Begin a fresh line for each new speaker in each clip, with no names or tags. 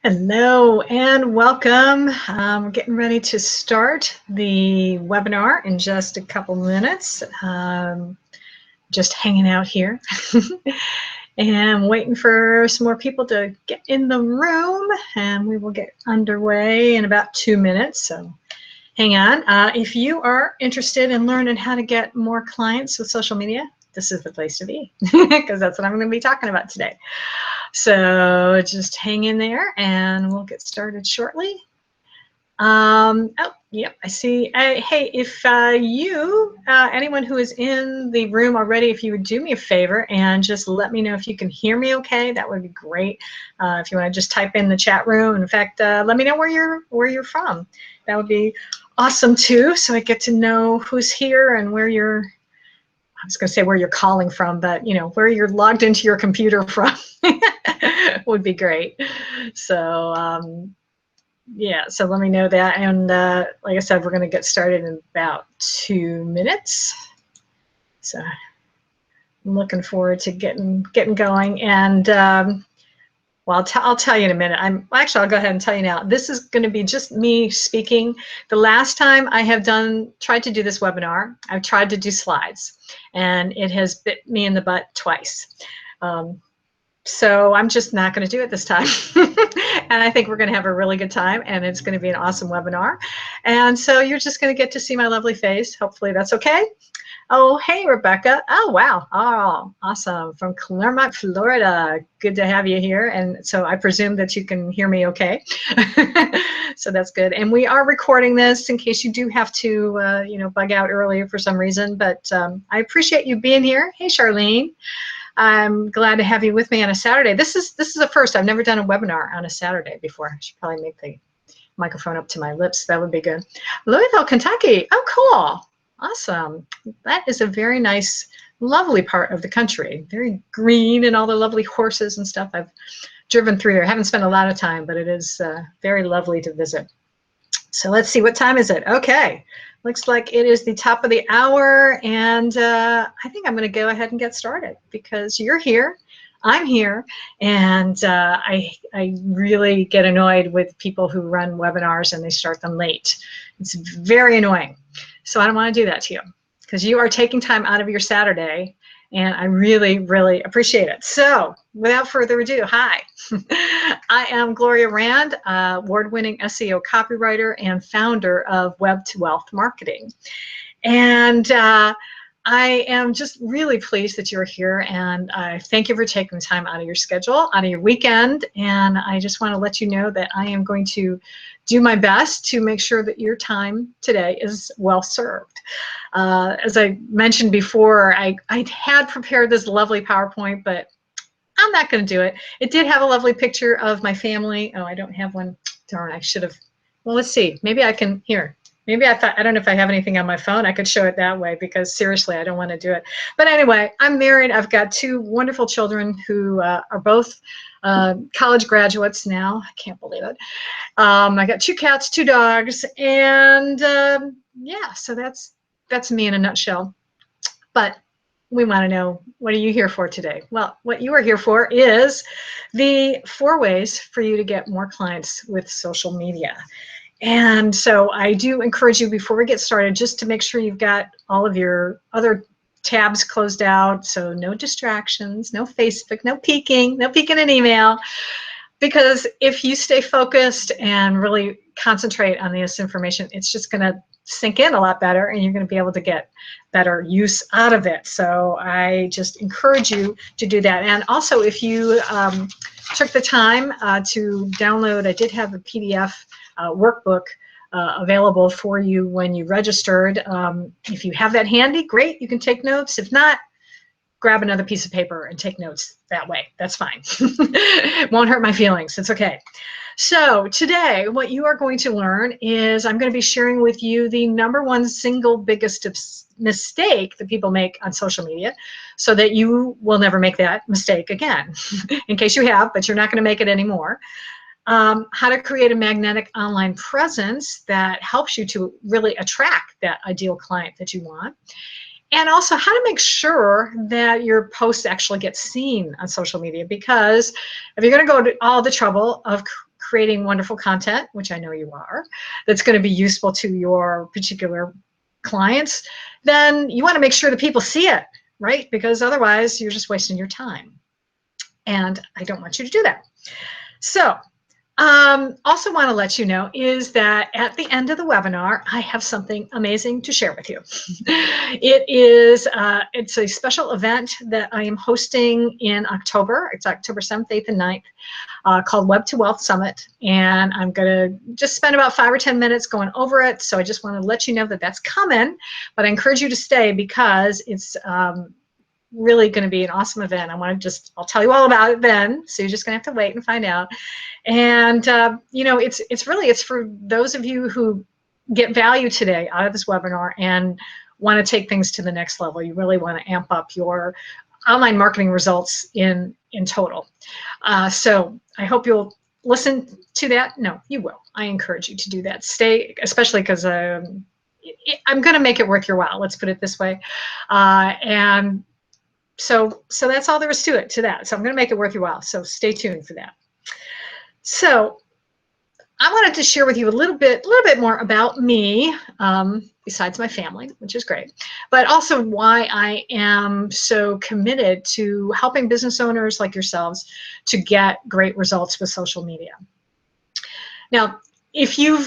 Hello and welcome. We're getting ready to start the webinar in just a couple minutes. Just hanging out here and waiting for some more people to get in the room, and we will get underway in about 2 minutes. So hang on. If you are interested in learning how to get more clients with social media, this is the place to be because that's what I'm going to be talking about today. So just hang in there and we'll get started shortly. Oh, yep, I see. Hey, if anyone who is in the room already, if you would do me a favor and just let me know if you can hear me okay, that would be great. If you want to just type in the chat room. In fact, let me know where you're from. That would be awesome too, so I get to know who's here and where you're, I was going to say where you're calling from, but where you're logged into your computer from would be great. So yeah, so let me know that. And like I said, we're going to get started in about 2 minutes. So I'm looking forward to getting going. And well, I'll tell you in a minute. I'll go ahead and tell you now. This is going to be just me speaking. The last time I have tried to do this webinar, I've tried to do slides, and it has bit me in the butt twice. So I'm just not going to do it this time. And I think we're going to have a really good time, and it's going to be an awesome webinar. And so you're just going to get to see my lovely face. Hopefully that's okay. Oh, hey, Rebecca. Oh, wow. Oh, awesome. From Claremont, Florida. Good to have you here. And so I presume that you can hear me okay. So that's good. And we are recording this in case you do have to, bug out earlier for some reason. But I appreciate you being here. Hey, Charlene. I'm glad to have you with me on a Saturday. This is a first. I've never done a webinar on a Saturday before. I should probably make the microphone up to my lips. That would be good. Louisville, Kentucky. Oh, cool. Awesome. That is a very nice, lovely part of the country. Very green and all the lovely horses and stuff. I've driven through there. I haven't spent a lot of time, but it is very lovely to visit. So let's see, what time is it? Okay, looks like it is the top of the hour, and I think I'm going to go ahead and get started because you're here, I'm here, and I really get annoyed with people who run webinars and they start them late. It's very annoying. So I don't want to do that to you because you are taking time out of your Saturday, and I really, really appreciate it. So without further ado, hi. I am Gloria Rand, award-winning SEO copywriter and founder of Web to Wealth Marketing. And I am just really pleased that you're here, and I thank you for taking time out of your schedule, out of your weekend, and I just want to let you know that I am going to do my best to make sure that your time today is well served. As I mentioned before, I had prepared this lovely PowerPoint, but I'm not going to do it. It did have a lovely picture of my family. Oh, I don't have one. Darn, I should have. Well, let's see. Maybe I can, here. Maybe I don't know if I have anything on my phone. I could show it that way because seriously, I don't want to do it. But anyway, I'm married. I've got 2 wonderful children who are both college graduates now. I can't believe it. I got 2 cats, 2 dogs, and yeah, so that's me in a nutshell. But we want to know, what are you here for today? Well, what you are here for is the 4 ways for you to get more clients with social media. And so I do encourage you, before we get started, just to make sure you've got all of your other tabs closed out. So no distractions, no Facebook, no peeking in email. Because if you stay focused and really concentrate on this information, it's just going to sink in a lot better, and you're going to be able to get better use out of it. So I just encourage you to do that. And also, if you took the time to download, I did have a PDF workbook available for you when you registered. If you have that handy, great, you can take notes. If not, grab another piece of paper and take notes that way. That's fine. It won't hurt my feelings. It's okay. So today, what you are going to learn is I'm going to be sharing with you the #1 single biggest mistake that people make on social media, so that you will never make that mistake again. In case you have, but you're not going to make it anymore. How to create a magnetic online presence that helps you to really attract that ideal client that you want. And also how to make sure that your posts actually get seen on social media, because if you're going to go to all the trouble of creating wonderful content, which I know you are, that's going to be useful to your particular clients, then you want to make sure that people see it, right? Because otherwise you're just wasting your time. And I don't want you to do that. So also want to let you know is that at the end of the webinar, I have something amazing to share with you. It's a special event that I am hosting in October. It's October 7th, 8th, and 9th, called Web to Wealth Summit. And I'm going to just spend about 5 or 10 minutes going over it. So I just want to let you know that that's coming, but I encourage you to stay because it's really going to be an awesome event. I'll tell you all about it then. So you're just going to have to wait and find out. And you know, it's for those of you who get value today out of this webinar and want to take things to the next level. You really want to amp up your online marketing results in total. So I hope you'll listen to that. No, you will. I encourage you to do that. Stay, especially because I'm going to make it worth your while. Let's put it this way. And so that's all there is to that. So I'm going to make it worth your while. So stay tuned for that. So I wanted to share with you a little bit more about me, besides my family, which is great, but also why I am so committed to helping business owners like yourselves to get great results with social media. Now, if you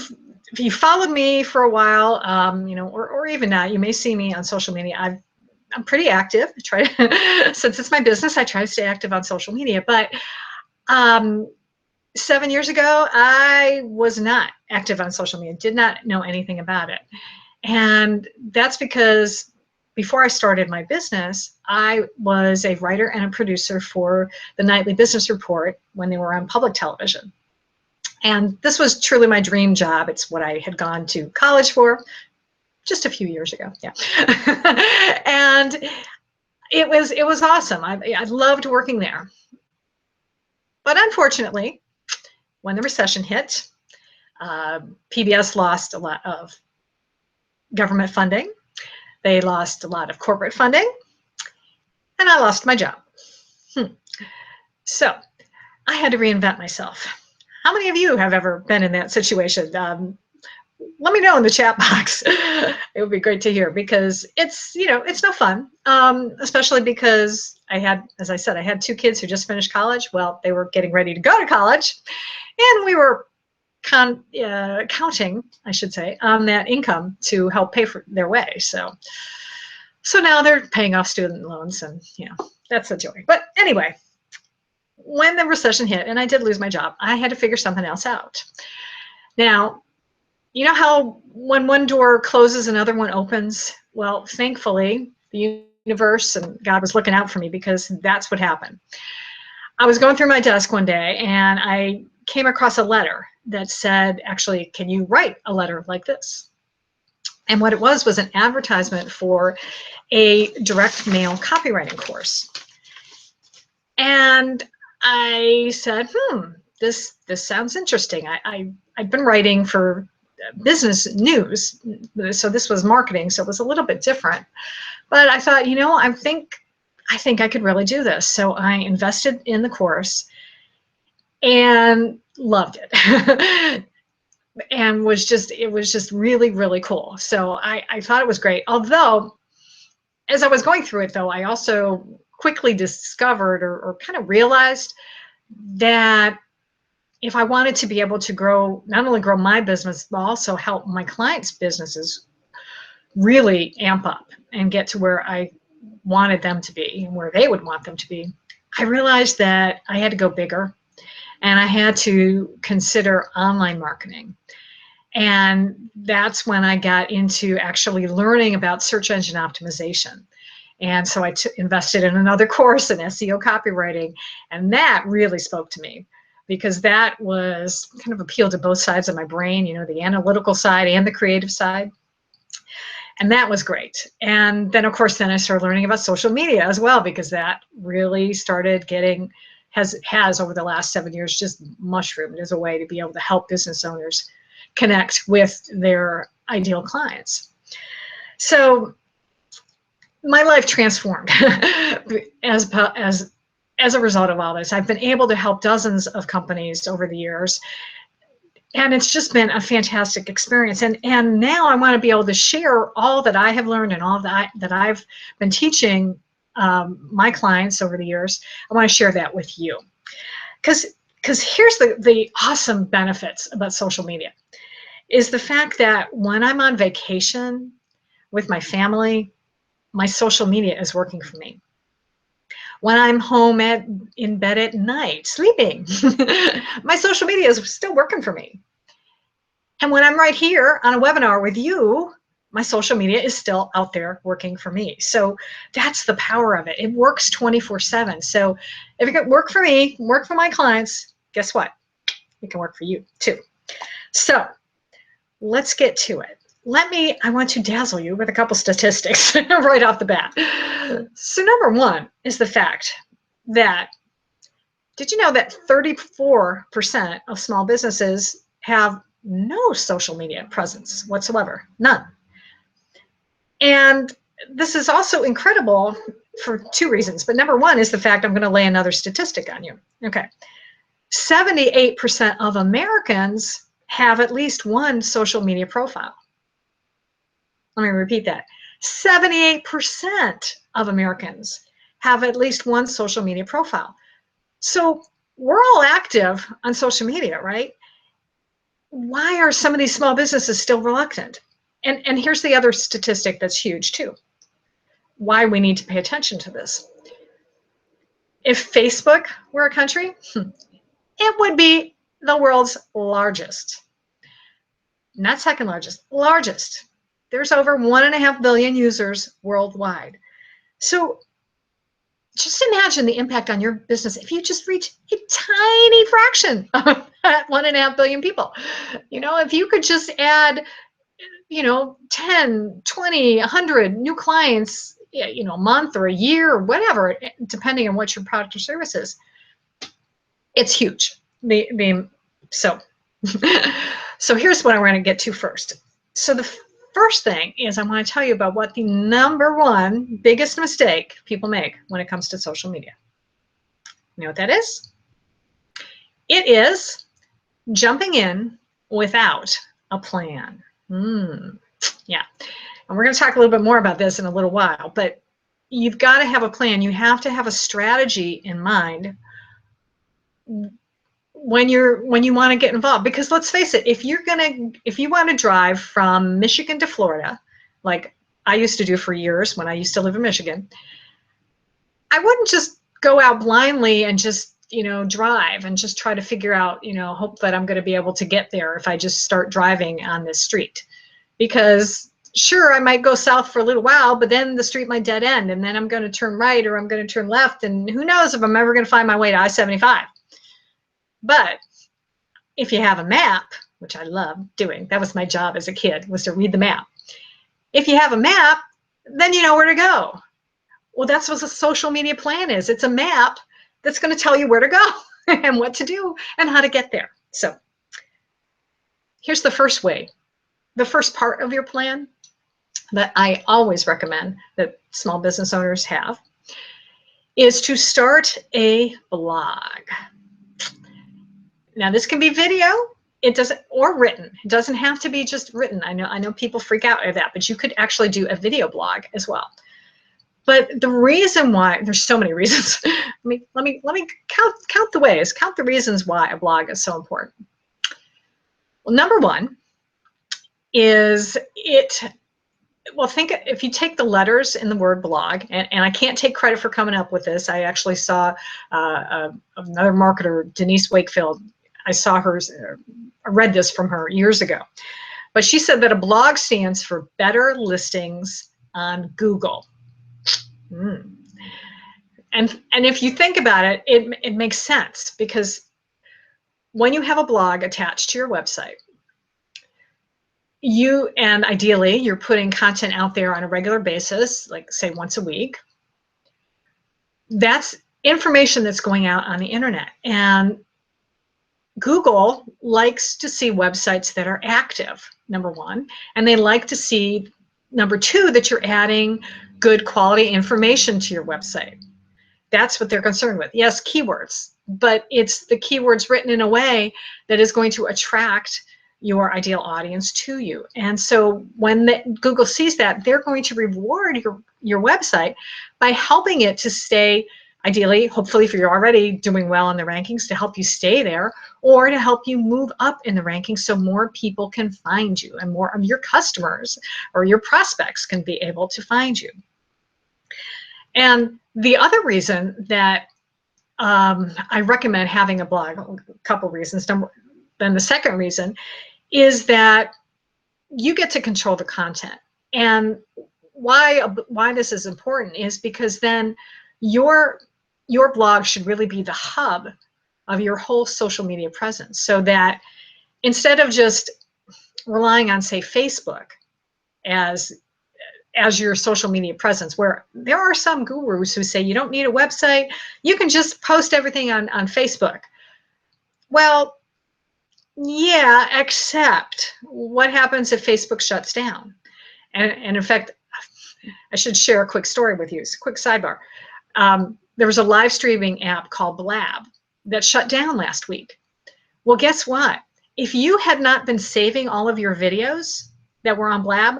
followed me for a while, you know, or even not, you may see me on social media. I'm pretty active. I try to, since it's my business, I try to stay active on social media. But 7 years ago, I was not active on social media, did not know anything about it. And that's because before I started my business, I was a writer and a producer for the Nightly Business Report when they were on public television. And this was truly my dream job. It's what I had gone to college for. Just a few years ago, yeah. And it was awesome. I loved working there. But unfortunately, when the recession hit, PBS lost a lot of government funding. They lost a lot of corporate funding, and I lost my job. So I had to reinvent myself. How many of you have ever been in that situation? Let me know in the chat box. It would be great to hear because it's no fun, especially because as I said, I had 2 kids who just finished college. Well, they were getting ready to go to college, and we were counting, I should say, on that income to help pay for their way. So now they're paying off student loans, and that's a joy. But anyway, when the recession hit and I did lose my job, I had to figure something else out. Now, you know how when one door closes, another one opens? Well, thankfully, the universe and God was looking out for me because that's what happened. I was going through my desk one day and I came across a letter that said, actually, can you write a letter like this? And what it was an advertisement for a direct mail copywriting course. And I said, this sounds interesting. I've been writing for business news, so this was marketing, so it was a little bit different. But I thought, I think I could really do this. So I invested in the course and loved it. And it was just really, really cool. So I thought it was great. Although, as I was going through it, though, I also quickly discovered or kind of realized that if I wanted to be able to not only grow my business, but also help my clients' businesses really amp up and get to where I wanted them to be and where they would want them to be, I realized that I had to go bigger and I had to consider online marketing. And that's when I got into actually learning about search engine optimization. And so I invested in another course in SEO copywriting, and that really spoke to me because that was kind of appealed to both sides of my brain, the analytical side and the creative side. And that was great. And then, of course, I started learning about social media as well, because that really started has over the last 7 years just mushroomed as a way to be able to help business owners connect with their ideal clients. So my life transformed as as a result of all this, I've been able to help dozens of companies over the years. And it's just been a fantastic experience. And now I want to be able to share all that I have learned and all that I've been teaching my clients over the years. I want to share that with you. Because here's the awesome benefits about social media is the fact that when I'm on vacation with my family, my social media is working for me. When I'm home in bed at night, sleeping, my social media is still working for me. And when I'm right here on a webinar with you, my social media is still out there working for me. So that's the power of it. It works 24/7. So if it can work for me, work for my clients, guess what? It can work for you too. So let's get to it. I want to dazzle you with a couple statistics right off the bat. So number one is the fact that, did you know that 34% of small businesses have no social media presence whatsoever? None. And this is also incredible for two reasons. But number one is the fact, I'm going to lay another statistic on you. Okay. 78% of Americans have at least one social media profile. Let me repeat that. 78% of Americans have at least one social media profile. So we're all active on social media, right? Why are some of these small businesses still reluctant? And here's the other statistic that's huge too. Why we need to pay attention to this. If Facebook were a country, it would be the world's largest. Not second largest, largest. There's over 1.5 billion users worldwide. So just imagine the impact on your business if you just reach a tiny fraction of that 1.5 billion people. You know, if you could just add, 10, 20, 100 new clients, a month or a year or whatever, depending on what your product or service is, it's huge. So here's what I want to get to first. So the first thing is I want to tell you about what the number one biggest mistake people make when it comes to social media. You know what that is? It is jumping in without a plan. Yeah. And we're going to talk a little bit more about this in a little while, but you've got to have a plan. You have to have a strategy in mind when you want to get involved, because let's face it, if you want to drive from Michigan to Florida, like I used to do for years when I used to live in Michigan, I wouldn't just go out blindly and just drive and just try to figure out, hope that I'm going to be able to get there if I just start driving on this street. Because sure, I might go south for a little while, but then the street might dead end, and then I'm going to turn right or I'm going to turn left, and who knows if I'm ever going to find my way to I-75. But if you have a map, which I love doing, that was my job as a kid, was to read the map. If you have a map, then you know where to go. Well, that's what a social media plan is. It's a map that's going to tell you where to go and what to do and how to get there. So here's the first way. The first part of your plan that I always recommend that small business owners have is to start a blog. Now, this can be video, or written. It doesn't have to be just written. I know people freak out at that, but you could actually do a video blog as well. But the reason why, there's so many reasons. let me count the ways, count the reasons why a blog is so important. Well, number one is think if you take the letters in the word blog, and I can't take credit for coming up with this. I actually saw another marketer, Denise Wakefield. I read this from her years ago. But she said that a blog stands for better listings on Google. And if you think about it, it makes sense, because when you have a blog attached to your website, ideally you're putting content out there on a regular basis, like say once a week. That's information that's going out on the internet. And Google likes to see websites that are active, number one, and they like to see, number two, that you're adding good quality information to your website. That's what they're concerned with. Yes, keywords, but it's the keywords written in a way that is going to attract your ideal audience to you. And so when Google sees that, they're going to reward your website by helping it to stay, ideally, hopefully if you're already doing well in the rankings, to help you stay there, or to help you move up in the rankings so more people can find you and more of your customers or your prospects can be able to find you. And the other reason that I recommend having a blog, a couple reasons. Then the second reason is that you get to control the content. And why this is important is because then your blog should really be the hub of your whole social media presence, so that instead of just relying on, say, Facebook as your social media presence, where there are some gurus who say you don't need a website, you can just post everything on Facebook. Well, yeah, except what happens if Facebook shuts down? And in fact, I should share a quick story with you. It's a quick sidebar. There was a live streaming app called Blab that shut down last week. Well, guess what? If you had not been saving all of your videos that were on Blab,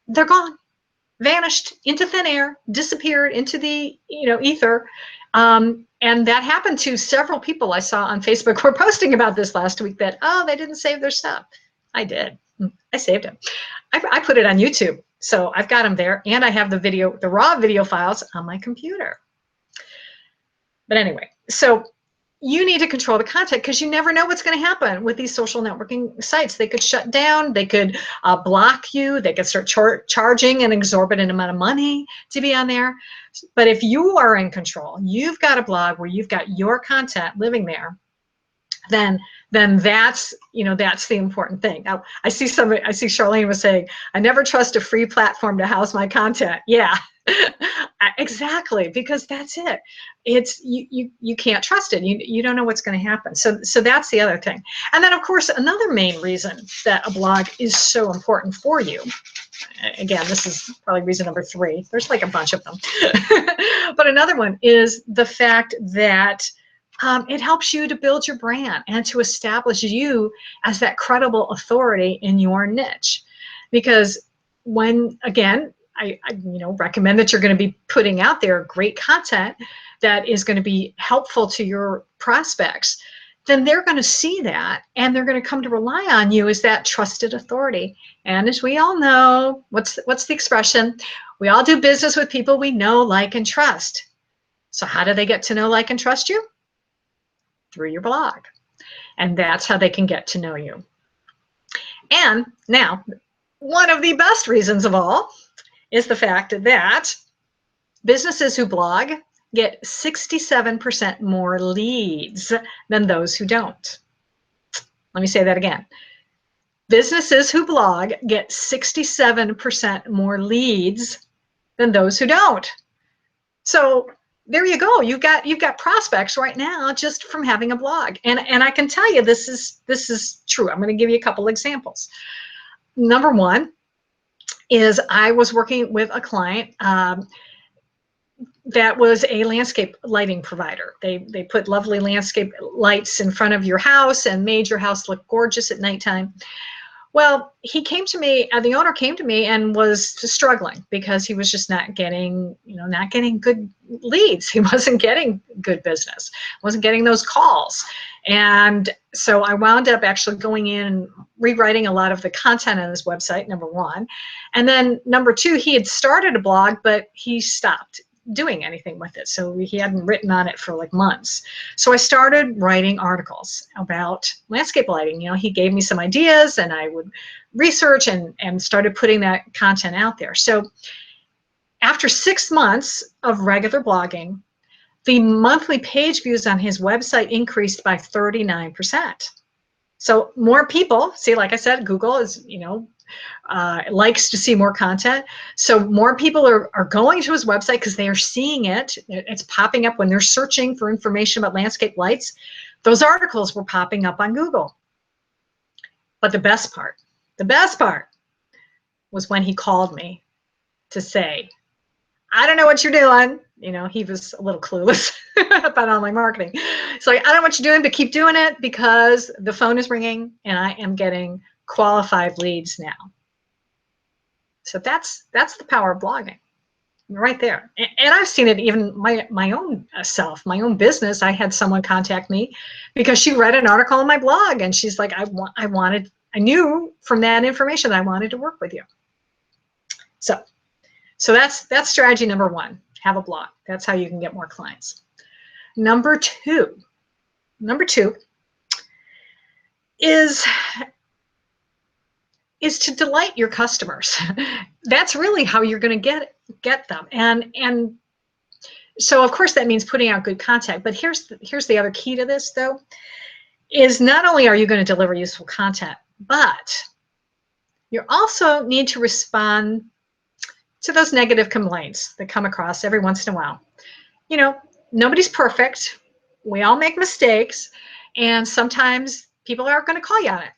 they're gone, vanished into thin air, disappeared into the ether. And that happened to several people I saw on Facebook who were posting about this last week, that, oh, they didn't save their stuff. I did. I saved them. I put it on YouTube. So I've got them there, and I have the raw video files on my computer. But anyway, so you need to control the content, because you never know what's going to happen with these social networking sites. They could shut down, they could block you, they could start charging an exorbitant amount of money to be on there. But if you are in control, you've got a blog where you've got your content living there, then that's the important thing. Now, I see Charlene was saying, I never trust a free platform to house my content. Yeah, exactly, because that's it. It's you can't trust it. You don't know what's going to happen. So that's the other thing. And then, of course, another main reason that a blog is so important for you. Again, this is probably reason number 3. There's like a bunch of them. But another one is the fact that it helps you to build your brand and to establish you as that credible authority in your niche. Because when, again, I recommend that you're going to be putting out there great content that is going to be helpful to your prospects, then they're going to see that, and they're going to come to rely on you as that trusted authority. And as we all know, what's the expression? We all do business with people we know, like, and trust. So how do they get to know, like, and trust you? Through your blog. And that's how they can get to know you. And now, one of the best reasons of all is the fact that businesses who blog get 67% more leads than those who don't. Let me say that again. Businesses who blog get 67% more leads than those who don't. So there you go. You've got prospects right now just from having a blog. And I can tell you this is true. I'm going to give you a couple examples. Number one is I was working with a client that was a landscape lighting provider. They put lovely landscape lights in front of your house and made your house look gorgeous at nighttime. Well, he came to me, the owner came to me and was struggling because he was just not getting good leads. He wasn't getting good business, wasn't getting those calls. And so I wound up actually going in and rewriting a lot of the content on his website, number one. And then number two, he had started a blog, but he stopped doing anything with it. So he hadn't written on it for like months. So I started writing articles about landscape lighting. He gave me some ideas, and I would research and started putting that content out there. So after 6 months of regular blogging, the monthly page views on his website increased by 39%. So more people, see, like I said, Google is, likes to see more content. So more people are going to his website because they are seeing it. It's popping up when they're searching for information about landscape lights. Those articles were popping up on Google. But the best part was when he called me to say, I don't know what you're doing, You know, he was a little clueless about online marketing. So I don't want you doing, but keep doing it because the phone is ringing and I am getting qualified leads now. So that's the power of blogging right there. And I've seen it even my own self, my own business. I had someone contact me because she read an article on my blog and she's like, I knew from that information I wanted to work with you. So that's strategy number one. Have a blog. That's how you can get more clients. Number two is to delight your customers. That's really how you're going to get them. And so of course that means putting out good content. But here's the other key to this though, is not only are you going to deliver useful content, but you also need to respond to those negative complaints that come across every once in a while. You know, nobody's perfect. We all make mistakes, and sometimes people are going to call you on it.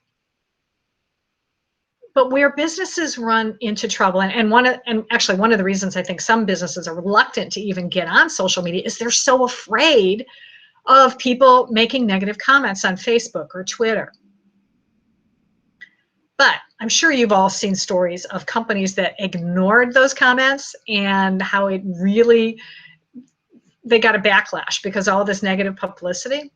But where businesses run into trouble, and actually one of the reasons I think some businesses are reluctant to even get on social media is they're so afraid of people making negative comments on Facebook or Twitter. But I'm sure you've all seen stories of companies that ignored those comments and how it really, they got a backlash because all this negative publicity.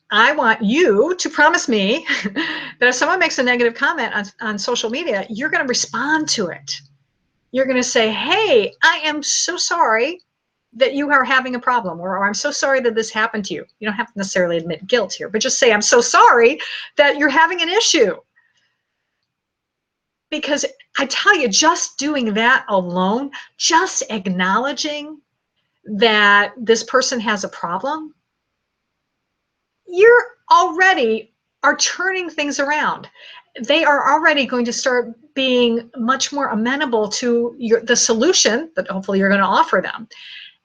I want you to promise me that if someone makes a negative comment on social media, you're going to respond to it. You're going to say, hey, I am so sorry that you are having a problem, or I'm so sorry that this happened to you. You don't have to necessarily admit guilt here, but just say, I'm so sorry that you're having an issue. Because I tell you, just doing that alone, just acknowledging that this person has a problem, you're already are turning things around. They are already going to start being much more amenable to the solution that hopefully you're going to offer them.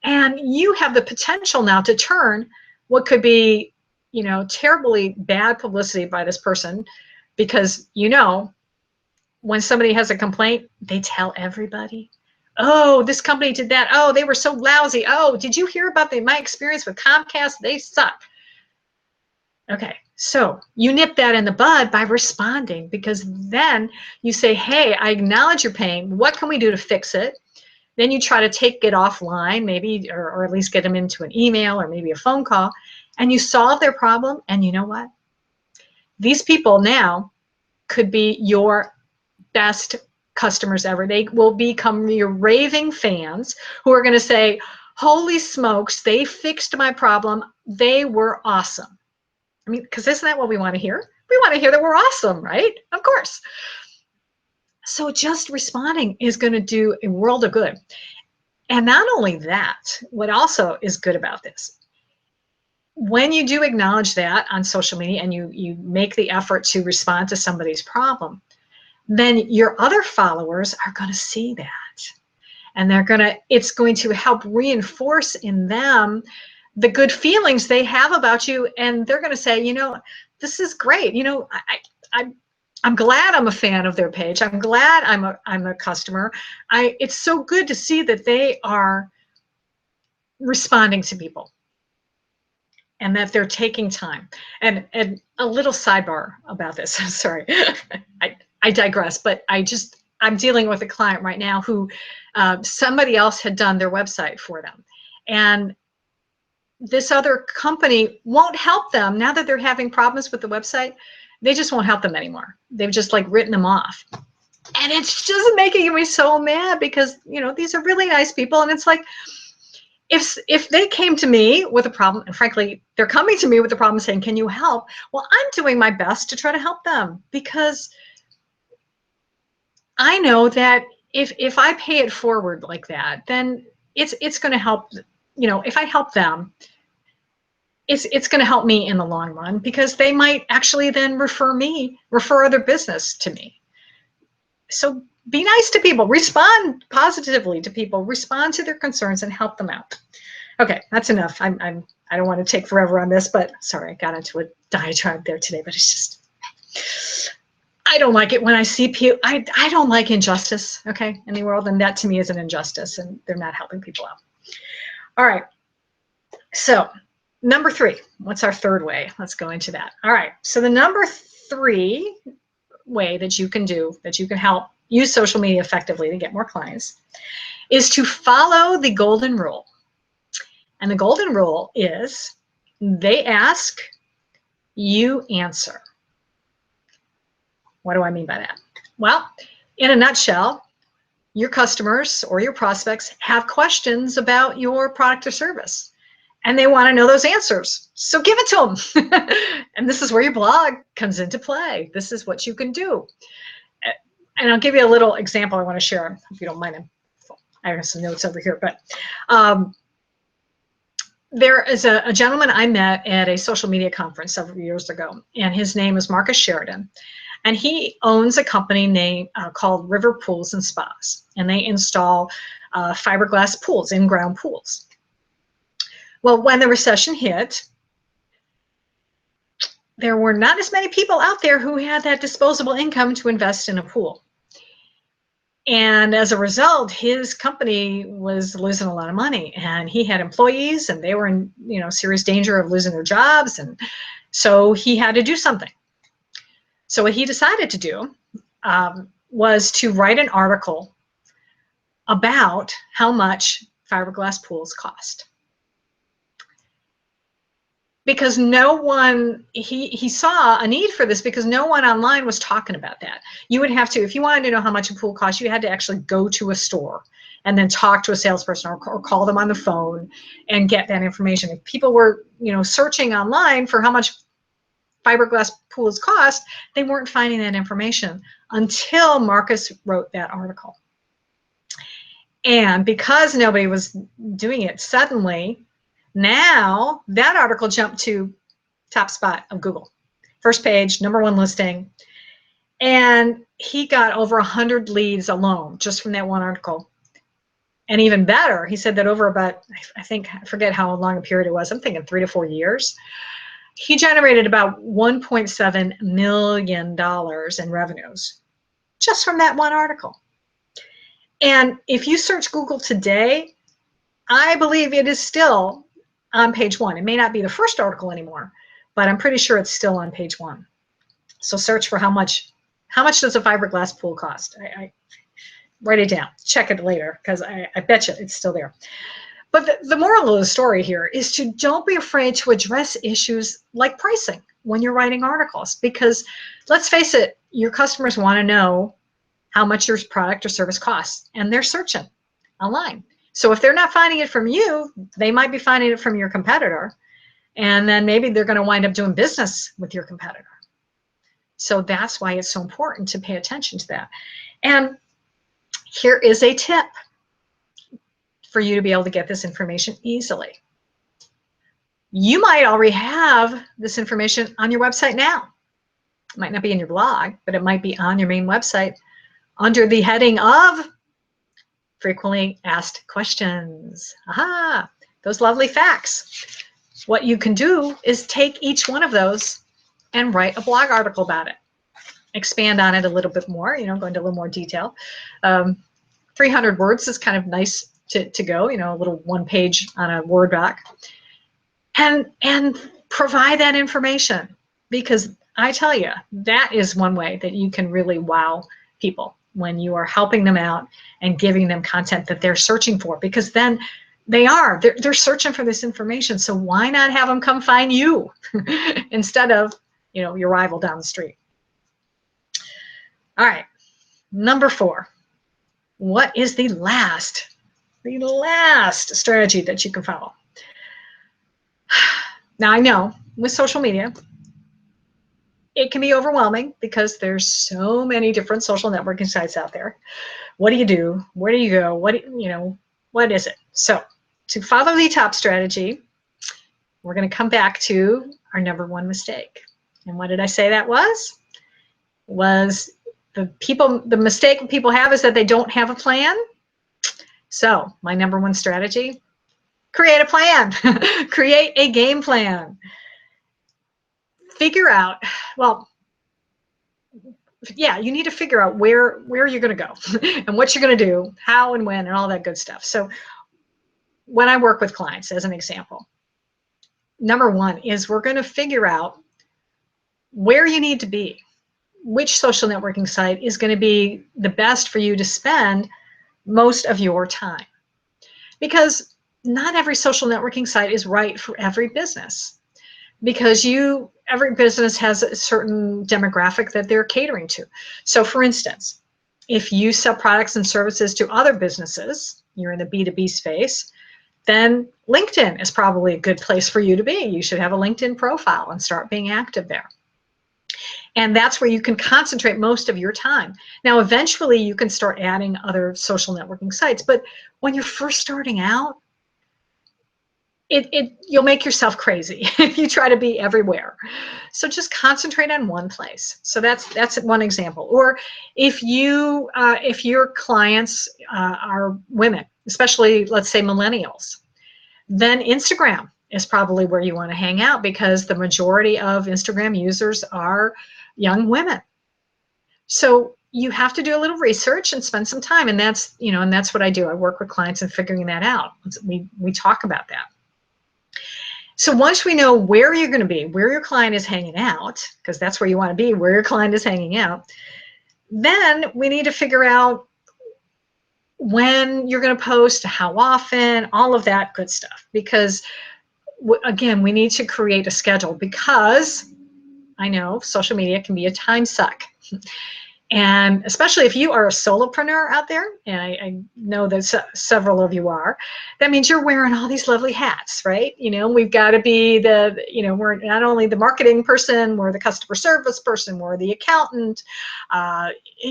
And you have the potential now to turn what could be, you know, terribly bad publicity by this person, because, you know, when somebody has a complaint, they tell everybody. Oh, this company did that. Oh, they were so lousy. Oh, did you hear about my experience with Comcast? They suck. Okay, so you nip that in the bud by responding, because then you say, hey, I acknowledge your pain. What can we do to fix it? Then you try to take it offline, maybe, or at least get them into an email or maybe a phone call, and you solve their problem. And you know what? These people now could be your best customers ever. They will become your raving fans who are going to say, holy smokes, they fixed my problem. They were awesome. I mean, because isn't that what we want to hear? We want to hear that we're awesome, right? Of course. So just responding is going to do a world of good. And not only that, what also is good about this, when you do acknowledge that on social media and you make the effort to respond to somebody's problem, then your other followers are going to see that. And it's going to help reinforce in them the good feelings they have about you. And they're going to say, you know, this is great. You know, I'm glad I'm a fan of their page. I'm glad I'm a customer. It's so good to see that they are responding to people and that they're taking time. And a little sidebar about this. Sorry, I digress, but I'm dealing with a client right now who somebody else had done their website for them. And this other company won't help them now that they're having problems with the website. They just won't help them anymore. They've just like written them off. And it's just making me so mad because, you know, these are really nice people. And it's like, if they came to me with a problem, and frankly, they're coming to me with a problem saying, can you help? Well, I'm doing my best to try to help them, because I know that if I pay it forward like that, then it's going to help. You know, if I help them, it's going to help me in the long run, because they might actually then refer other business to me. So be nice to people, respond positively to people, respond to their concerns and help them out. Okay, that's enough. I don't want to take forever on this, but sorry, I got into a diatribe there today, but it's just, I don't like it when I see people. I don't like injustice, okay, in the world, and that to me is an injustice, and they're not helping people out. All right. So number 3, what's our third way? Let's go into that. All right. So the number 3 way that you can help use social media effectively to get more clients is to follow the golden rule. And the golden rule is they ask, you answer. What do I mean by that? Well, in a nutshell, your customers or your prospects have questions about your product or service, and they want to know those answers. So give it to them. And this is where your blog comes into play. This is what you can do. And I'll give you a little example I want to share, if you don't mind. I have some notes over here, but there is a gentleman I met at a social media conference several years ago, and his name is Marcus Sheridan. And he owns a company called River Pools and Spas, and they install fiberglass pools, in-ground pools. Well, when the recession hit, there were not as many people out there who had that disposable income to invest in a pool. And as a result, his company was losing a lot of money, and he had employees, and they were in serious danger of losing their jobs, and so he had to do something. So what he decided to do was to write an article about how much fiberglass pools cost. Because he saw a need for this, because no one online was talking about that. You would have to, if you wanted to know how much a pool cost, you had to actually go to a store and then talk to a salesperson or call them on the phone and get that information. If people were searching online for how much fiberglass pools cost, they weren't finding that information until Marcus wrote that article. And because nobody was doing it, suddenly now that article jumped to top spot of Google. First page, #1 listing. And he got over 100 leads alone just from that one article. And even better, he said that over about, I forget how long a period it was, I'm thinking 3 to 4 years, he generated about $1.7 million in revenues just from that one article. And if you search Google today, I believe it is still on page 1. It may not be the first article anymore, but I'm pretty sure it's still on page 1. So search for how much does a fiberglass pool cost? I write it down, check it later, because I bet you it's still there. But the moral of the story here is to don't be afraid to address issues like pricing when you're writing articles, because let's face it, your customers want to know how much your product or service costs, and they're searching online. So if they're not finding it from you, they might be finding it from your competitor, and then maybe they're going to wind up doing business with your competitor. So that's why it's so important to pay attention to that. And here is a tip for you to be able to get this information easily. You might already have this information on your website now. It might not be in your blog, but it might be on your main website under the heading of frequently asked questions. Aha, those lovely facts. What you can do is take each one of those and write a blog article about it. Expand on it a little bit more, go into a little more detail. 300 words is kind of nice to go, a little 1 page on a Word doc. And provide that information, because I tell you, that is one way that you can really wow people, when you are helping them out and giving them content that they're searching for, because then they're searching for this information. So why not have them come find you instead of your rival down the street? All right, number 4. What is the last strategy that you can follow? Now, I know with social media, it can be overwhelming because there's so many different social networking sites out there. What do you do? Where do you go? What is it? So to follow the top strategy, we're going to come back to our number 1 mistake. And what did I say that was? The mistake people have is that they don't have a plan. So my number 1 strategy, create a plan. Create a game plan. Figure out, well, yeah, you need to figure out where you're going to go and what you're going to do, how and when, and all that good stuff. So when I work with clients, as an example, number one is we're going to figure out where you need to be, which social networking site is going to be the best for you to spend most of your time. Because not every social networking site is right for every business, because every business has a certain demographic that they're catering to. So for instance, if you sell products and services to other businesses, you're in the B2B space, then LinkedIn is probably a good place for you to be. You should have a LinkedIn profile and start being active there. And that's where you can concentrate most of your time. Now, eventually you can start adding other social networking sites, but when you're first starting out, you'll make yourself crazy if you try to be everywhere. So just concentrate on one place. So that's one example. Or if your clients are women, especially let's say millennials, then Instagram is probably where you want to hang out, because the majority of Instagram users are young women. So you have to do a little research and spend some time, and that's what I do. I work with clients in figuring that out. We talk about that. So once we know where you're going to be, where your client is hanging out, because that's where you want to be, where your client is hanging out, then we need to figure out when you're going to post, how often, all of that good stuff. Because again, we need to create a schedule, because I know social media can be a time suck. And especially if you are a solopreneur out there, and I know that several of you are, that means you're wearing all these lovely hats, right? We've got to be we're not only the marketing person, we're the customer service person, we're the accountant, and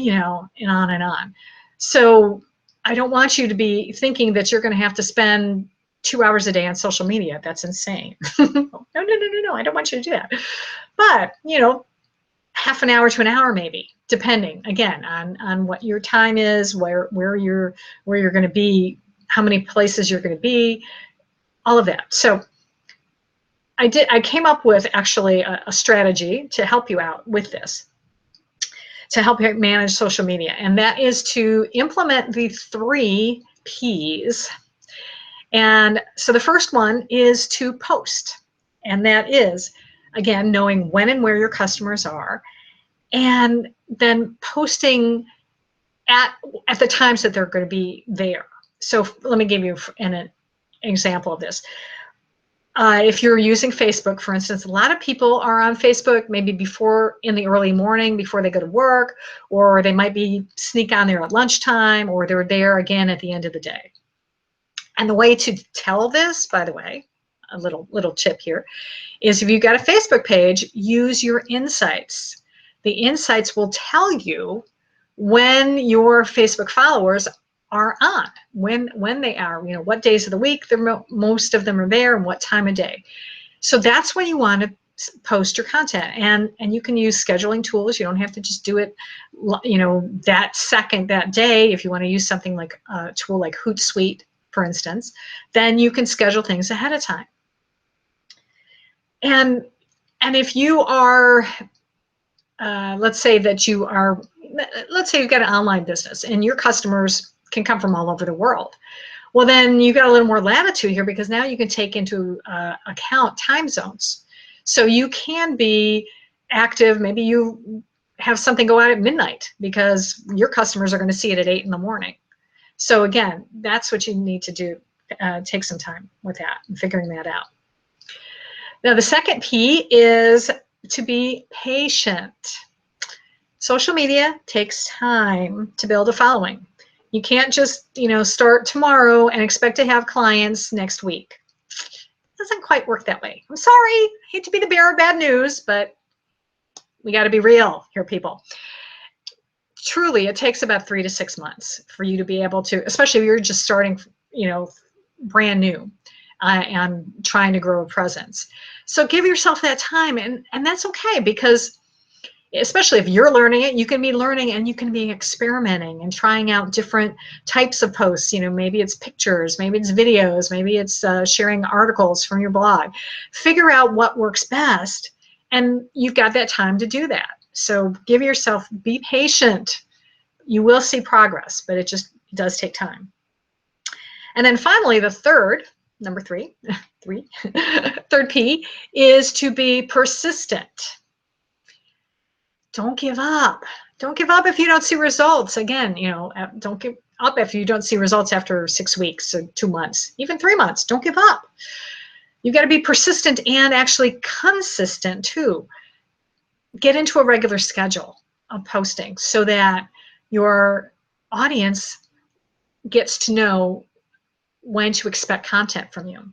on and on. So I don't want you to be thinking that you're going to have to spend 2 hours a day on social media. That's insane. No, I don't want you to do that. But, half an hour to an hour maybe, depending again on what your time is, where you're going to be, how many places you're going to be, all of that. So I came up with actually a strategy to help you out with this, to help you manage social media, and that is to implement the 3 P's. And so the first one is to post, and that is, again, knowing when and where your customers are, and then posting at the times that they're going to be there. So let me give you an example of this. If you're using Facebook, for instance, a lot of people are on Facebook maybe before, in the early morning, before they go to work, or they might be sneak on there at lunchtime, or they're there again at the end of the day. And the way to tell this, by the way, a little tip here, is if you've got a Facebook page, use your insights. The insights will tell you when your Facebook followers are on, when they are, what days of the week most of them are there, and what time of day. So that's when you want to post your content, and you can use scheduling tools. You don't have to just do it, that second, that day. If you want to use something like a tool like Hootsuite, for instance, then you can schedule things ahead of time. And if you are, let's say you've got an online business and your customers can come from all over the world. Well, then you've got a little more latitude here, because now you can take into account time zones. So you can be active. Maybe you have something go out at midnight because your customers are going to see it at 8 in the morning. So again, that's what you need to do. Take some time with that and figuring that out. Now, the second P is to be patient. Social media takes time to build a following. You can't just, start tomorrow and expect to have clients next week. It doesn't quite work that way. I'm sorry, I hate to be the bearer of bad news, but we got to be real here, people. Truly, it takes about 3 to 6 months for you to be able to, especially if you're just starting, brand new and trying to grow a presence. So give yourself that time, and that's okay, because especially if you're learning it, you can be learning and you can be experimenting and trying out different types of posts. Maybe it's pictures, maybe it's videos, maybe it's sharing articles from your blog. Figure out what works best, and you've got that time to do that. So give yourself, be patient. You will see progress, but it does take time. And then finally, the third, number three, third P is to be persistent. Don't give up. Don't give up if you don't see results. Again, don't give up if you don't see results after 6 weeks or 2 months, even 3 months. Don't give up. You got to be persistent and actually consistent too. Get into a regular schedule of posting so that your audience gets to know when to expect content from you.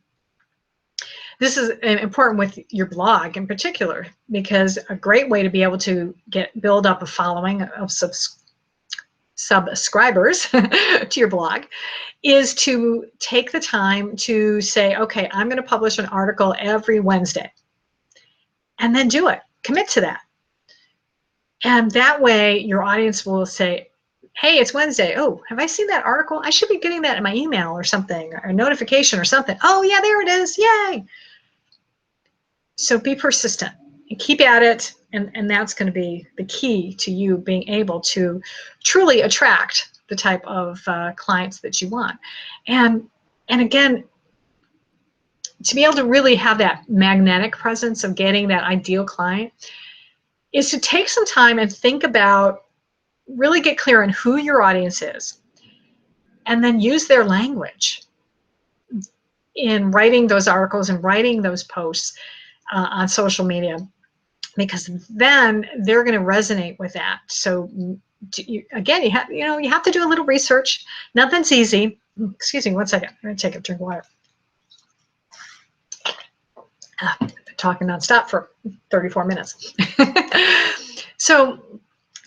This is important with your blog in particular, because a great way to be able to build up a following of subscribers to your blog is to take the time to say, okay, I'm going to publish an article every Wednesday, and then do it. Commit to that. And that way your audience will say, hey, it's Wednesday. Oh, have I seen that article? I should be getting that in my email or something, or a notification or something. Oh yeah, there it is. Yay. So be persistent and keep at it. And that's going to be the key to you being able to truly attract the type of clients that you want. And again, to be able to really have that magnetic presence of getting that ideal client is to take some time and think about, really get clear on who your audience is, and then use their language in writing those articles and writing those posts on social media, because then they're going to resonate with that. So again, you have to do a little research. Nothing's easy. Excuse me 1 second. I'm going to take a drink of water. I've been talking nonstop for 34 minutes. So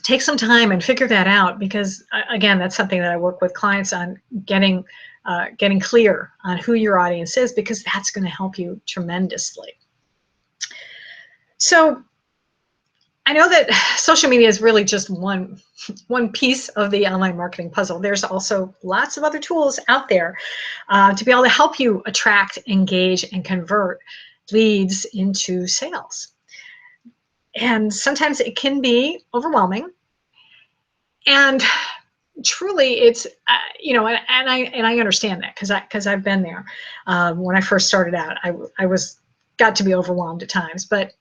take some time and figure that out, because again, that's something that I work with clients on, getting clear on who your audience is, because that's going to help you tremendously. So I know that social media is really just one piece of the online marketing puzzle. There's also lots of other tools out there to be able to help you attract, engage, and convert leads into sales. And sometimes it can be overwhelming. And truly, it's and I understand that, because I've been there. When I first started out, I got to be overwhelmed at times, but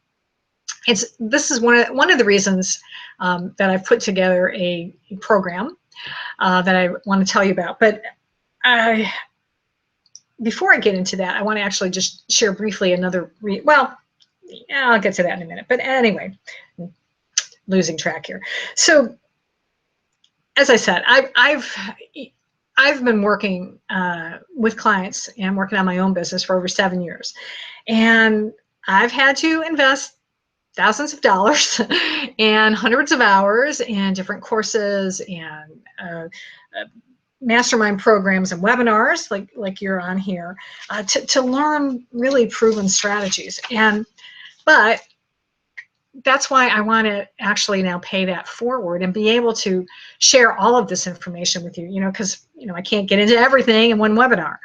this is one of the reasons that I've put together a program that I want to tell you about. But before I get into that, I want to actually just share briefly another. I'll get to that in a minute. But anyway, losing track here. So, as I said, I've been working with clients and working on my own business for over 7 years, and I've had to invest thousands of dollars and hundreds of hours in different courses and mastermind programs and webinars like you're on here to learn really proven strategies. But that's why I want to actually now pay that forward and be able to share all of this information with you, because I can't get into everything in one webinar.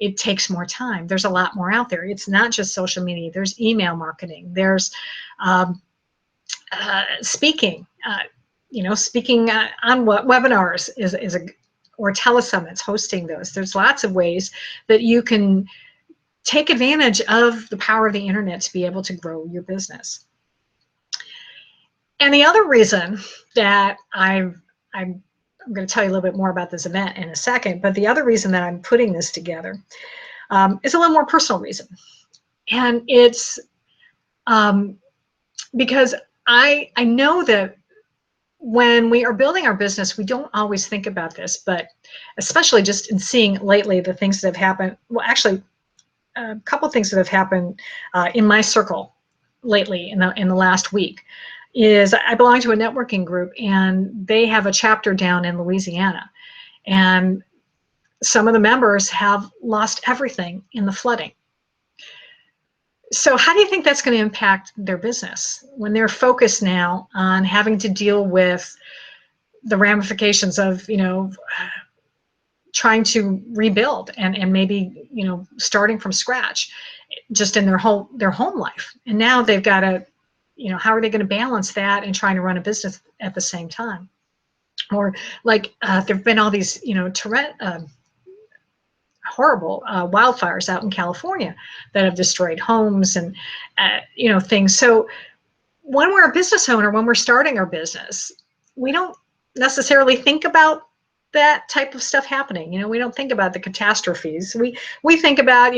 It takes more time. There's a lot more out there. It's not just social media. There's email marketing. There's speaking. Speaking on webinars or telesummits, hosting those. There's lots of ways that you can take advantage of the power of the internet to be able to grow your business. And the other reason that I'm going to tell you a little bit more about this event in a second, but the other reason that I'm putting this together is a little more personal reason. And it's because I know that when we are building our business, we don't always think about this, but especially just in seeing lately the things that have happened. Well, actually, a couple things that have happened in my circle lately in the last week is I belong to a networking group, and they have a chapter down in Louisiana, and some of the members have lost everything in the flooding. So how do you think that's going to impact their business when they're focused now on having to deal with the ramifications of, trying to rebuild and maybe, starting from scratch just in their home life. And now they've got to how are they going to balance that and trying to run a business at the same time? Or like there've been all these, horrible wildfires out in California that have destroyed homes and, things. So when we're a business owner, when we're starting our business, we don't necessarily think about that type of stuff happening. We don't think about the catastrophes. We think about,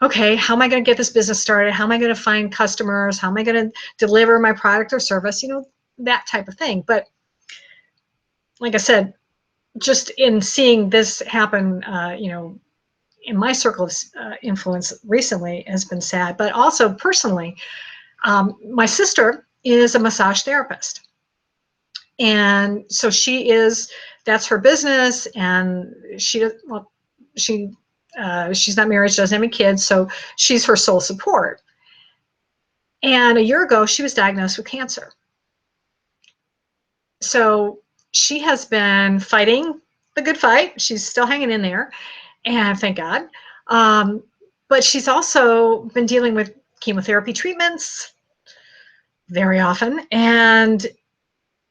okay, how am I going to get this business started? How am I going to find customers? How am I going to deliver my product or service? That type of thing. But like I said, just in seeing this happen, in my circle of influence recently has been sad. But also personally, my sister is a massage therapist. And so that's her business, and she's not married, she doesn't have any kids, so she's her sole support. And a year ago, she was diagnosed with cancer. So she has been fighting the good fight. She's still hanging in there, and thank God. But she's also been dealing with chemotherapy treatments very often, and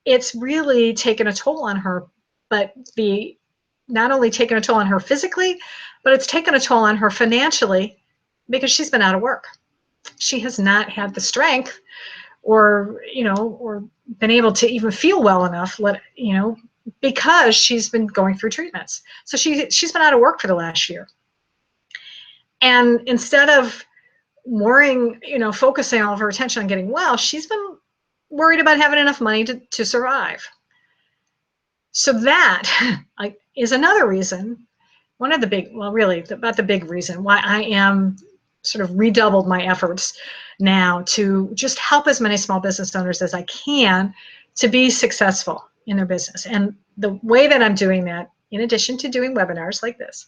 it's really taken a toll on her, but not only taken a toll on her physically, but it's taken a toll on her financially because she's been out of work. She has not had the strength or been able to even feel well enough, because she's been going through treatments. So she's been out of work for the last year. And instead of worrying, focusing all of her attention on getting well, she's been worried about having enough money to survive. So that is another reason, about the big reason why I am sort of redoubled my efforts now to just help as many small business owners as I can to be successful in their business. And the way that I'm doing that, in addition to doing webinars like this,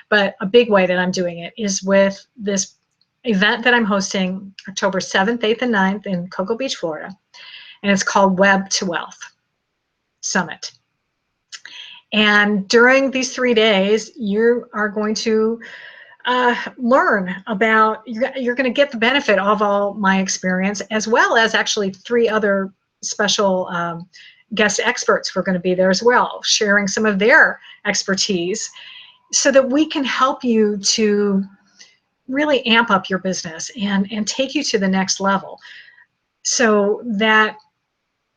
but a big way that I'm doing it is with this event that I'm hosting October 7th, 8th, and 9th in Cocoa Beach, Florida. And it's called Web to Wealth Summit. And during these 3 days, you are going to learn about, you're going to get the benefit of all my experience, as well as actually 3 other special guest experts who are going to be there as well, sharing some of their expertise so that we can help you to really amp up your business and take you to the next level. So that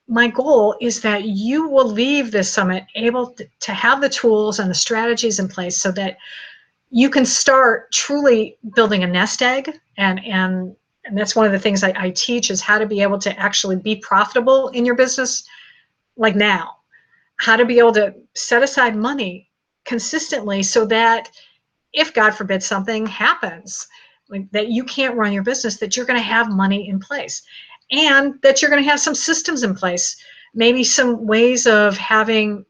my goal is that you will leave this summit able to have the tools and the strategies in place so that you can start truly building a nest egg. And that's one of the things I teach, is how to be able to actually be profitable in your business, like now. How to be able to set aside money consistently so that if, God forbid, something happens, that you can't run your business, that you're going to have money in place. And that you're going to have some systems in place, maybe some ways of having,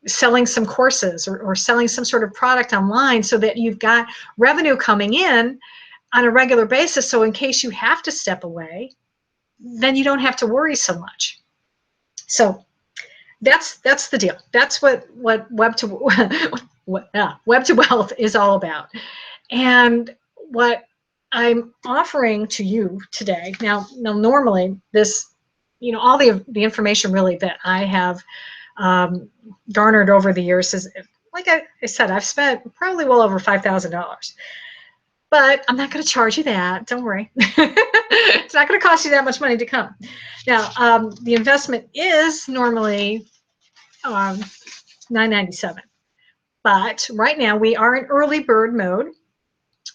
selling some courses or selling some sort of product online so that you've got revenue coming in on a regular basis. So in case you have to step away, then you don't have to worry so much. So that's the deal. That's what Web to Wealth is all about. And what I'm offering to you today, now normally this, all the information really that I have garnered over the years is, like I said, I've spent probably well over $5,000. But I'm not going to charge you that. Don't worry. It's not going to cost you that much money to come. Now, the investment is normally $9.97. But right now we are in early bird mode.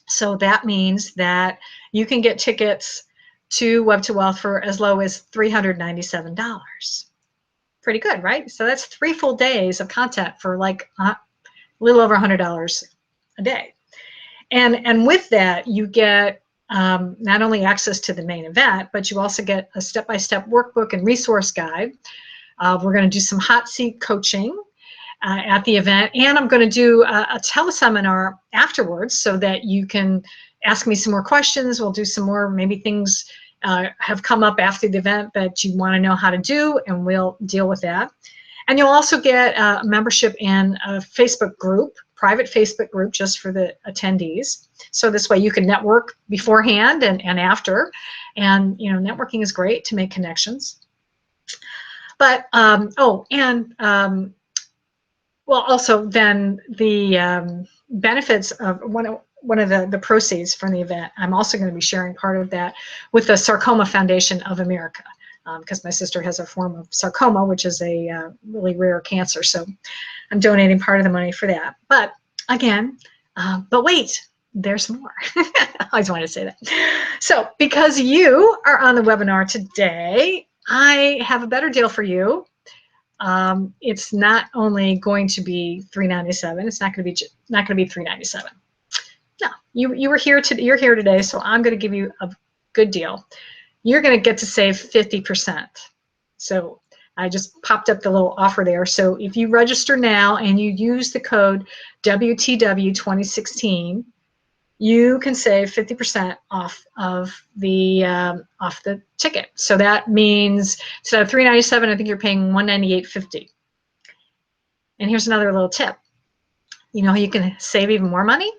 So that means that you can get tickets to Web to Wealth for as low as $397. Pretty good, right? So that's 3 full days of content for like a little over $100 a day. And with that, you get not only access to the main event, but you also get a step-by-step workbook and resource guide. We're going to do some hot seat coaching at the event, and I'm going to do a teleseminar afterwards so that you can ask me some more questions. We'll do some more, maybe things have come up after the event that you want to know how to do, and we'll deal with that. And you'll also get a membership in a Facebook group, private Facebook group just for the attendees. So this way you can network beforehand and after. And, you know, networking is great to make connections. But, well, also then the benefits of one of the proceeds from the event, I'm also going to be sharing part of that with the Sarcoma Foundation of America, because my sister has a form of sarcoma, which is a really rare cancer. So I'm donating part of the money for that. But again, but wait, there's more. I always want to say that. So because you are on the webinar today, I have a better deal for you. It's not only going to be $397. It's not going to be $397. No, you were here today. You're here today, so I'm going to give you a good deal. You're going to get to save 50%. So I just popped up the little offer there. So if you register now and you use the code WTW2016, you can save 50% off of the ticket. So that means instead of $397, I think you're paying $198.50. And here's another little tip. You know how you can save even more money?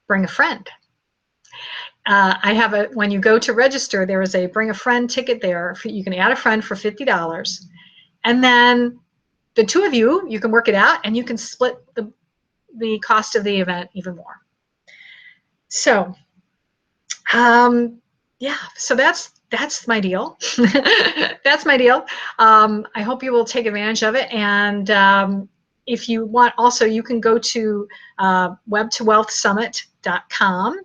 Bring a friend. When you go to register, there is a bring a friend ticket there. You can add a friend for $50. And then the two of you can work it out and you can split the cost of the event even more. So, yeah, so that's my deal. That's my deal. I hope you will take advantage of it. And if you want, also, you can go to web2wealthsummit.com.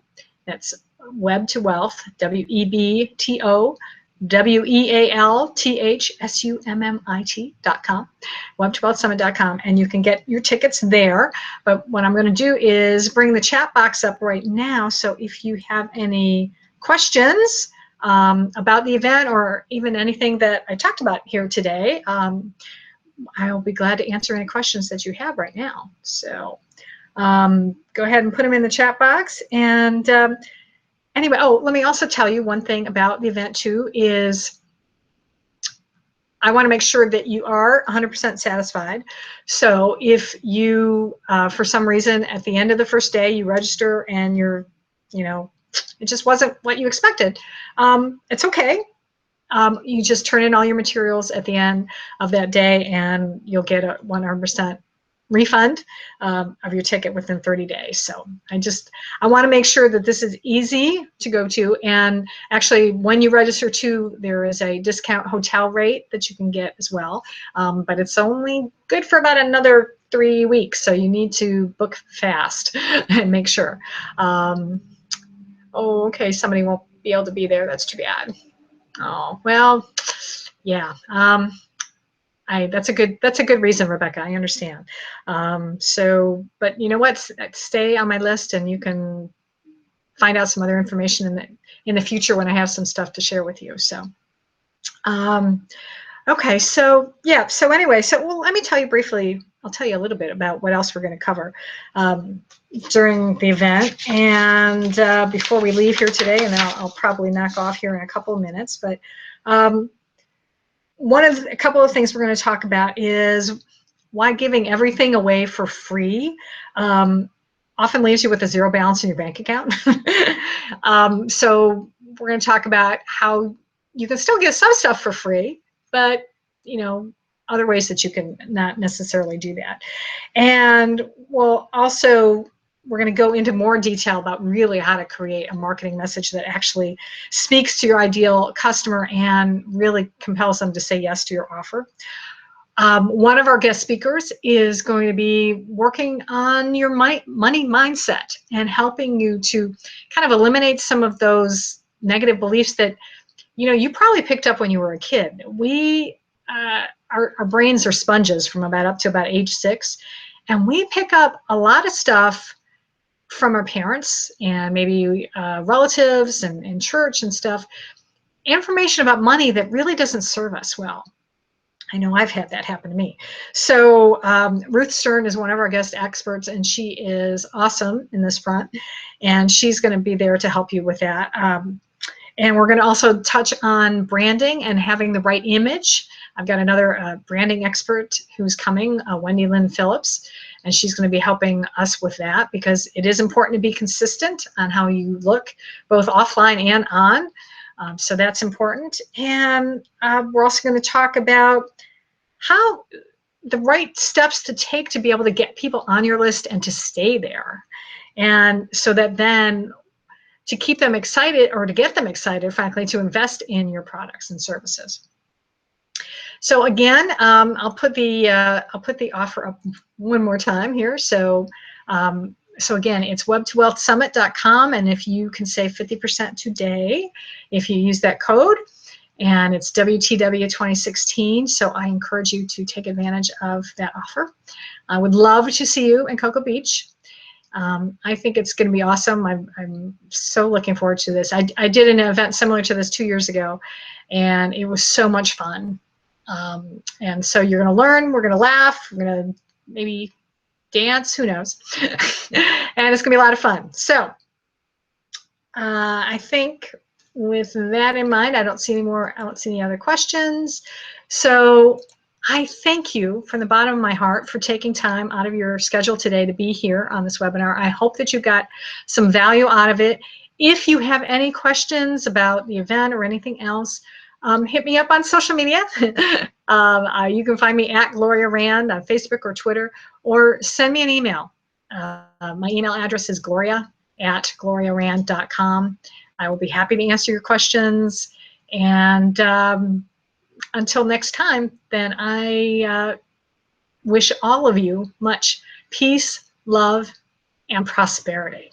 That's Web to Wealth, WEBTOWEALTHSUMMIT.com, web2wealthsummit.com, and you can get your tickets there. But what I'm going to do is bring the chat box up right now. So if you have any questions about the event or even anything that I talked about here today, I'll be glad to answer any questions that you have right now. So go ahead and put them in the chat box. And anyway, let me also tell you one thing about the event too is I want to make sure that you are 100% satisfied. So if you, for some reason, at the end of the first day, you register and you're, you know, it just wasn't what you expected, it's okay. You just turn in all your materials at the end of that day and you'll get a 100% refund of your ticket within 30 days. So I want to make sure that this is easy to go to. And actually, when you register too, there is a discount hotel rate that you can get as well. But it's only good for about another 3 weeks. So you need to book fast and make sure. Oh, okay, somebody won't be able to be there. That's too bad. Oh, well, yeah. That's a good reason, Rebecca. I understand. But you know what? Stay on my list, and you can find out some other information in the future when I have some stuff to share with you. So, okay. So yeah. So anyway, well, let me tell you briefly. I'll tell you a little bit about what else we're going to cover during the event, and before we leave here today, and then I'll probably knock off here in a couple of minutes, but. A couple of things we're going to talk about is why giving everything away for free often leaves you with a zero balance in your bank account. So we're going to talk about how you can still get some stuff for free, but you know, other ways that you can not necessarily do that. And we'll also we're going to go into more detail about really how to create a marketing message that actually speaks to your ideal customer and really compels them to say yes to your offer. One of our guest speakers is going to be working on your money mindset and helping you to kind of eliminate some of those negative beliefs that, you know, you probably picked up when you were a kid. Our brains are sponges from up to about age 6, and we pick up a lot of stuff from our parents and maybe relatives and church and stuff, information about money that really doesn't serve us well. I know I've had that happen to me. So Ruth Stern is one of our guest experts, and she is awesome in this front, and she's going to be there to help you with that. And we're going to also touch on branding and having the right image. I've got another branding expert who's coming, Wendy Lynn Phillips, and she's going to be helping us with that because it is important to be consistent on how you look, both offline and on. So that's important. And we're also going to talk about how the right steps to take to be able to get people on your list and to stay there. And so that then to keep them excited, or to get them excited, frankly, to invest in your products and services. So again, I'll put the offer up one more time here. So again, it's web2wealthsummit.com, and if you can save 50% today, if you use that code, and it's WTW 2016. So I encourage you to take advantage of that offer. I would love to see you in Cocoa Beach. I think it's going to be awesome. I'm so looking forward to this. I did an event similar to this 2 years ago, and it was so much fun. And so you're going to learn, we're going to laugh, we're going to maybe dance, who knows. And it's going to be a lot of fun. So I think with that in mind, I don't see any other questions. So I thank you from the bottom of my heart for taking time out of your schedule today to be here on this webinar. I hope that you got some value out of it. If you have any questions about the event or anything else, hit me up on social media. You can find me at Gloria Rand on Facebook or Twitter, or send me an email. My email address is gloria@gloriarand.com. I will be happy to answer your questions. And until next time, then I wish all of you much peace, love, and prosperity.